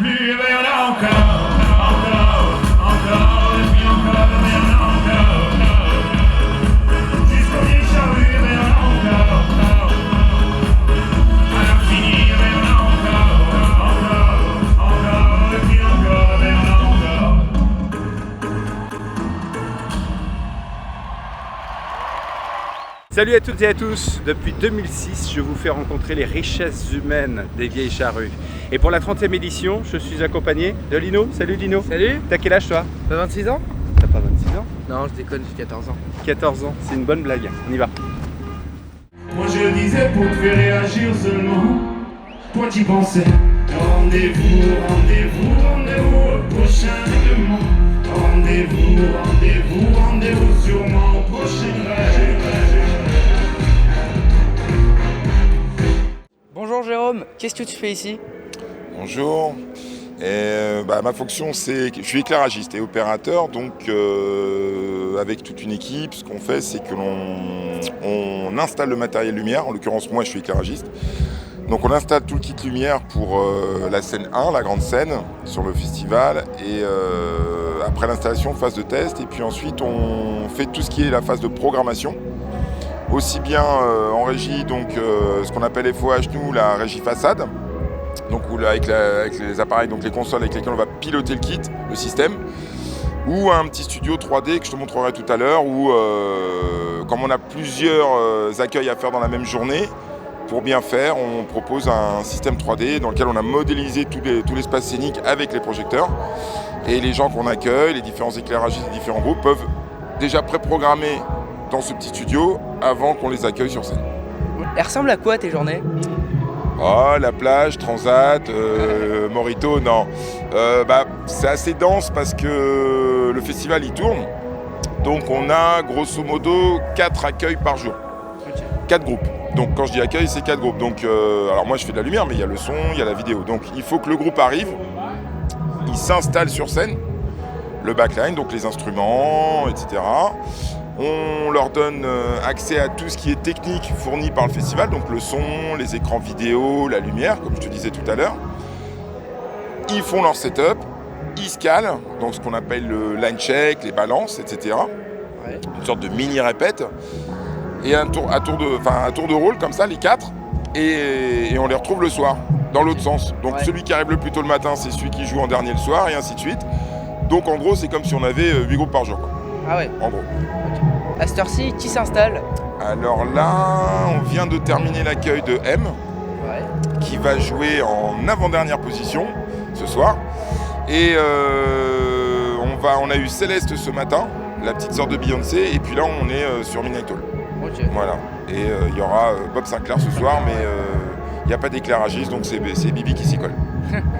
plus, mais il y en a encore, et puis encore, mais il y en a encore, jusqu'au vieil charrue, mais il y en a encore, à l'infini, mais il y en a encore, et puis encore, mais il y en a encore. Salut à toutes et à tous. Depuis 2006, je vous fais rencontrer les richesses humaines des Vieilles Charrues. Et pour la 30e édition, je suis accompagné de Lino. Salut Lino. Salut. T'as quel âge toi? T'as 26 ans? T'as pas 26 ans? Non, je déconne, j'ai 14 ans. 14 ans, c'est une bonne blague. On y va. Moi je le disais pour te faire réagir seulement. Toi t'y pensais. Rendez-vous, rendez-vous, rendez-vous au prochain règlement. Rendez-vous, rendez-vous, rendez-vous sûrement au prochain règlement. Bonjour Jérôme, qu'est-ce que tu fais ici? Bonjour. Ma fonction, c'est que je suis éclairagiste et opérateur, donc avec toute une équipe, ce qu'on fait, c'est que on installe le matériel lumière. En l'occurrence, moi, je suis éclairagiste. Donc, on installe tout le kit lumière pour la scène 1, la grande scène, sur le festival. Et après l'installation, phase de test. Et puis ensuite, on fait tout ce qui est la phase de programmation. Aussi bien en régie, donc ce qu'on appelle FOH, nous, la régie façade. Donc avec les appareils, donc les consoles avec lesquelles on va piloter le kit, le système, ou un petit studio 3D que je te montrerai tout à l'heure, où comme on a plusieurs accueils à faire dans la même journée, pour bien faire, on propose un système 3D dans lequel on a modélisé tout l'espace scénique avec les projecteurs, et les gens qu'on accueille, les différents éclairagistes des différents groupes peuvent déjà préprogrammer dans ce petit studio avant qu'on les accueille sur scène. Elle ressemble à quoi tes journées? Oh, la plage, Transat, Morito, non. C'est assez dense parce que le festival il tourne. Donc on a grosso modo 4 accueils par jour. 4 groupes. Donc quand je dis accueil, c'est 4 groupes. Donc alors moi je fais de la lumière, mais il y a le son, il y a la vidéo. Donc il faut que le groupe arrive, il s'installe sur scène, le backline, donc les instruments, etc. On leur donne accès à tout ce qui est technique fourni par le festival, donc le son, les écrans vidéo, la lumière, comme je te disais tout à l'heure. Ils font leur setup, ils se calent, donc ce qu'on appelle le line check, les balances, etc. Ouais. Une sorte de mini-répète. Et à tour de rôle, comme ça, les 4. Et on les retrouve le soir, dans l'autre sens. Donc celui qui arrive le plus tôt le matin, c'est celui qui joue en dernier le soir, et ainsi de suite. Donc en gros, c'est comme si on avait 8 groupes par jour, quoi. Ah ouais. En gros. À cette heure-ci, qui s'installe? Alors là, on vient de terminer l'accueil de M, Ouais. qui va jouer en avant-dernière position ce soir. Et on a eu Céleste ce matin, la petite sœur de Beyoncé, et puis là on est sur Midnight Hall. Ok. Voilà. Et il y aura Bob Sinclair ce soir, mais il n'y a pas d'éclairagiste, donc c'est Bibi qui s'y colle.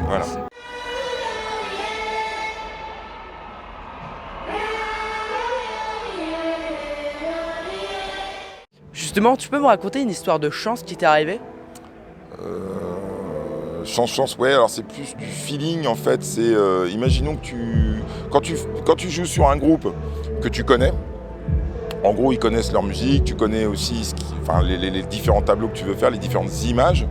Voilà. Justement, tu peux me raconter une histoire de chance qui t'est arrivée? Chance, ouais, alors c'est plus du feeling en fait, c'est imaginons que quand tu joues sur un groupe que tu connais, en gros ils connaissent leur musique, tu connais aussi les différents tableaux que tu veux faire, les différentes images,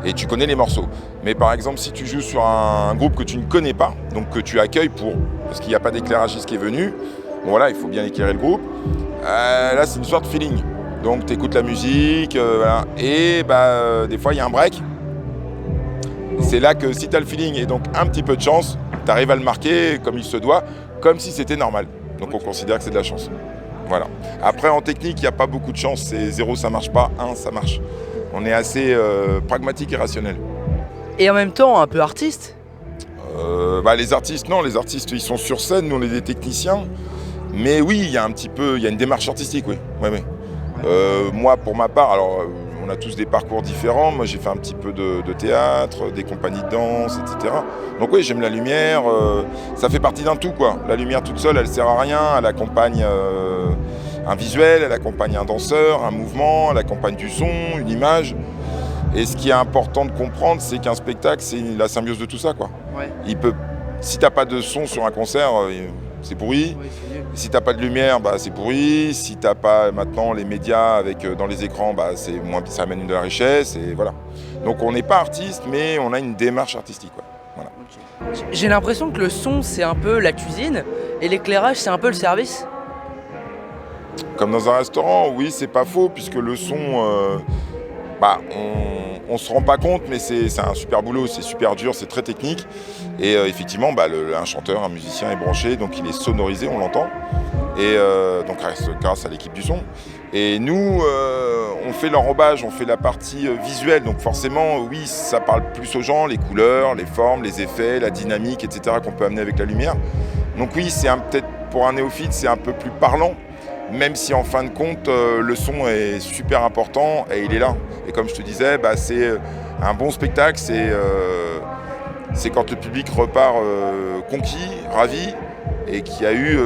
et tu connais les morceaux. Mais par exemple si tu joues sur un groupe que tu ne connais pas, donc que tu accueilles parce qu'il n'y a pas d'éclairagiste qui est venu, bon voilà, il faut bien éclairer le groupe, là c'est une sorte de feeling. Donc tu écoutes la musique, voilà. Et des fois il y a un break. C'est là que si tu as le feeling et donc un petit peu de chance, tu arrives à le marquer comme il se doit, comme si c'était normal. Donc on considère que c'est de la chance. Voilà. Après en technique, il n'y a pas beaucoup de chance. C'est 0 ça marche pas, 1 ça marche. On est assez pragmatique et rationnel. Et en même temps, un peu artiste? Les artistes, non, les artistes ils sont sur scène, nous on est des techniciens. Mais oui, il y a une démarche artistique, oui. Ouais. Moi, pour ma part, alors on a tous des parcours différents. Moi, j'ai fait un petit peu de théâtre, des compagnies de danse, etc. Donc oui, j'aime la lumière. Ça fait partie d'un tout, quoi. La lumière toute seule, elle sert à rien. Elle accompagne un visuel, elle accompagne un danseur, un mouvement, elle accompagne du son, une image. Et ce qui est important de comprendre, c'est qu'un spectacle, c'est la symbiose de tout ça, quoi. Ouais. Si t'as pas de son sur un concert, c'est pourri. Oui, c'est mieux. Si t'as pas de lumière, c'est pourri. Si t'as pas maintenant les médias dans les écrans, c'est moins, ça amène de la richesse et voilà. Donc on n'est pas artiste, mais on a une démarche artistique, quoi. Voilà. Voilà. J'ai l'impression que le son c'est un peu la cuisine et l'éclairage c'est un peu le service. Comme dans un restaurant, oui, c'est pas faux, puisque le son, on se rend pas compte, mais c'est un super boulot, c'est super dur, c'est très technique. Et effectivement, un chanteur, un musicien est branché, donc il est sonorisé, on l'entend. Et donc grâce à l'équipe du son. Et nous, on fait l'enrobage, on fait la partie visuelle. Donc forcément, oui, ça parle plus aux gens, les couleurs, les formes, les effets, la dynamique, etc. qu'on peut amener avec la lumière. Donc oui, peut-être pour un néophyte, c'est un peu plus parlant. Même si en fin de compte, le son est super important et il est là. Et comme je te disais, c'est un bon spectacle, c'est quand le public repart conquis, ravi, et qu'il n'y a eu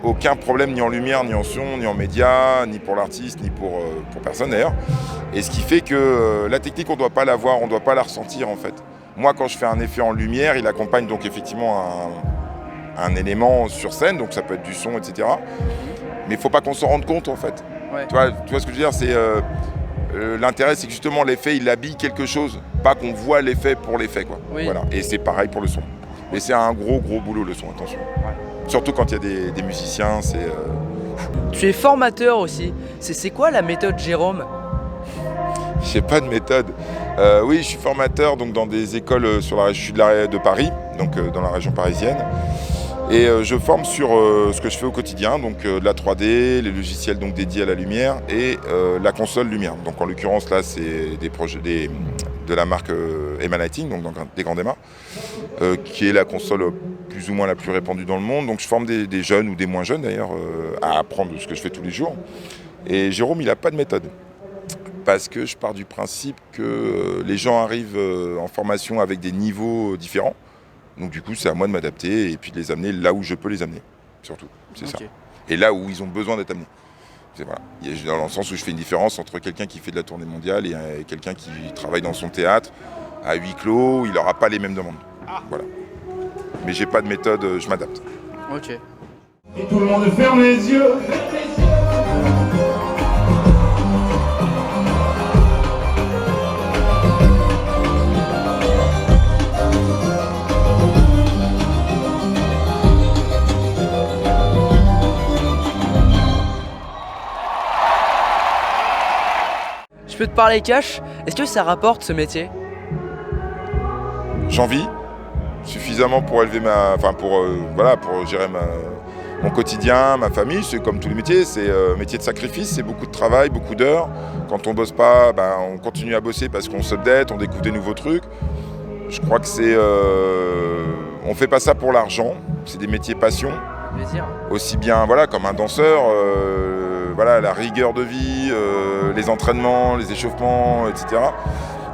aucun problème ni en lumière, ni en son, ni en médias, ni pour l'artiste, ni pour personne d'ailleurs. Et ce qui fait que la technique, on ne doit pas la voir, on ne doit pas la ressentir en fait. Moi, quand je fais un effet en lumière, il accompagne donc effectivement un élément sur scène, donc ça peut être du son, etc. Mais il ne faut pas qu'on s'en rende compte en fait. Ouais. Tu vois ce que je veux dire, c'est l'intérêt, c'est que justement l'effet, il habille quelque chose, pas qu'on voit l'effet pour l'effet, quoi. Oui. Voilà. Et c'est pareil pour le son. Et c'est un gros boulot le son, attention. Ouais. Surtout quand il y a des musiciens, c'est. Tu es formateur aussi. C'est quoi la méthode Jérôme? J'ai pas de méthode. Oui, je suis formateur donc dans des écoles je suis de Paris, donc dans la région parisienne. Et je forme sur ce que je fais au quotidien, donc de la 3D, les logiciels donc dédiés à la lumière et la console lumière. Donc en l'occurrence là, c'est des projets de la marque Emanating, donc des grands Emma, qui est la console plus ou moins la plus répandue dans le monde. Donc je forme des jeunes ou des moins jeunes d'ailleurs à apprendre ce que je fais tous les jours. Et Jérôme, il n'a pas de méthode. Parce que je pars du principe que les gens arrivent en formation avec des niveaux différents. Donc du coup, c'est à moi de m'adapter et puis de les amener là où je peux les amener, surtout. C'est ça. Et là où ils ont besoin d'être amenés. Voilà. Dans le sens où je fais une différence entre quelqu'un qui fait de la tournée mondiale et quelqu'un qui travaille dans son théâtre à huis clos, il n'aura pas les mêmes demandes. Voilà. Mais j'ai pas de méthode, je m'adapte. Ok. Et tout le monde ferme les yeux. Je peux te parler cash, est-ce que ça rapporte ce métier? J'en vis suffisamment pour élever pour gérer mon quotidien, ma famille. C'est comme tous les métiers, c'est un métier de sacrifice, c'est beaucoup de travail, beaucoup d'heures. Quand on bosse pas, on continue à bosser parce qu'on s'update, on découvre des nouveaux trucs. Je crois que on fait pas ça pour l'argent, c'est des métiers passion. Plaisir. Aussi bien comme un danseur, la rigueur de vie, les entraînements, les échauffements, etc.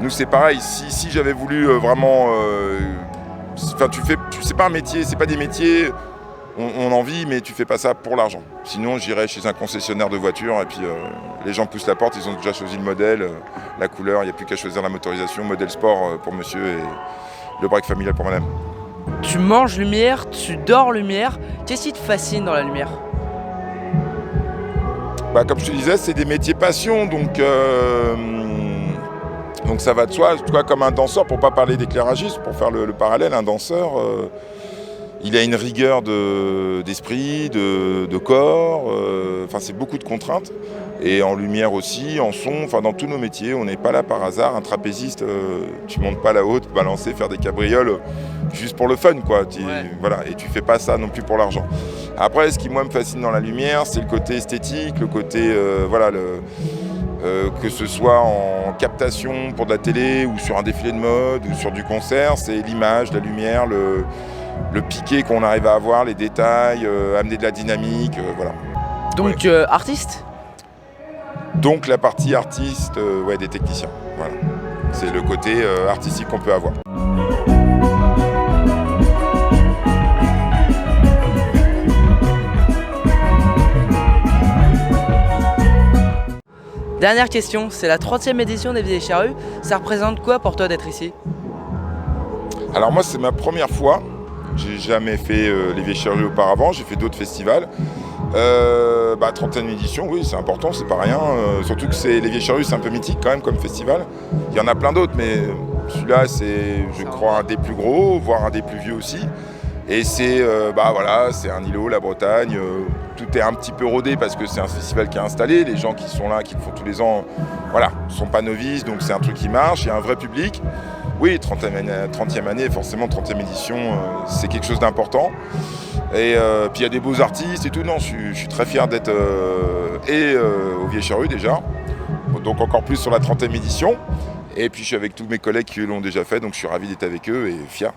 Nous c'est pareil, si j'avais voulu vraiment... c'est pas un métier, c'est pas des métiers, on en vit, mais tu fais pas ça pour l'argent. Sinon j'irais chez un concessionnaire de voitures et puis les gens poussent la porte, ils ont déjà choisi le modèle, la couleur, il n'y a plus qu'à choisir la motorisation, modèle sport pour monsieur et le break familial pour madame. Tu manges lumière, tu dors lumière, qu'est-ce qui te fascine dans la lumière? Comme je te disais, c'est des métiers passion, donc ça va de soi. Toi, comme un danseur, pour ne pas parler d'éclairagiste, pour faire le parallèle, un danseur, il a une rigueur d'esprit, de corps, c'est beaucoup de contraintes. Et en lumière aussi, en son, dans tous nos métiers, on n'est pas là par hasard. Un trapéziste, tu montes pas là-haut, te balancer, faire des cabrioles juste pour le fun, quoi. Voilà, et tu fais pas ça non plus pour l'argent. Après, ce qui moi me fascine dans la lumière, c'est le côté esthétique, le côté, que ce soit en captation pour de la télé ou sur un défilé de mode ou sur du concert, c'est l'image, la lumière, le piqué qu'on arrive à avoir, les détails, amener de la dynamique, voilà. Donc artiste? Donc la partie artiste, des techniciens, voilà. C'est le côté artistique qu'on peut avoir. Dernière question, c'est la 30e édition des Vieilles Charrues. Ça représente quoi pour toi d'être ici? Alors moi c'est ma première fois. J'ai jamais fait les Vieilles Charrues auparavant, j'ai fait d'autres festivals. 30e édition, oui, c'est important, c'est pas rien. Surtout que les Vieilles Charrues, c'est un peu mythique quand même comme festival. Il y en a plein d'autres, mais Celui-là, c'est, je crois, un des plus gros, voire un des plus vieux aussi. Et c'est c'est un îlot, la Bretagne. Tout est un petit peu rodé parce que c'est un festival qui est installé. Les gens qui sont là, qui le font tous les ans, ne sont pas novices, donc c'est un truc qui marche. Il y a un vrai public. Oui, 30e année, forcément 30e édition, c'est quelque chose d'important. Et puis il y a des beaux artistes et tout. Non, je suis très fier d'être au Vieilles Charrues déjà. Donc encore plus sur la 30e édition. Et puis je suis avec tous mes collègues qui l'ont déjà fait, donc je suis ravi d'être avec eux et fier.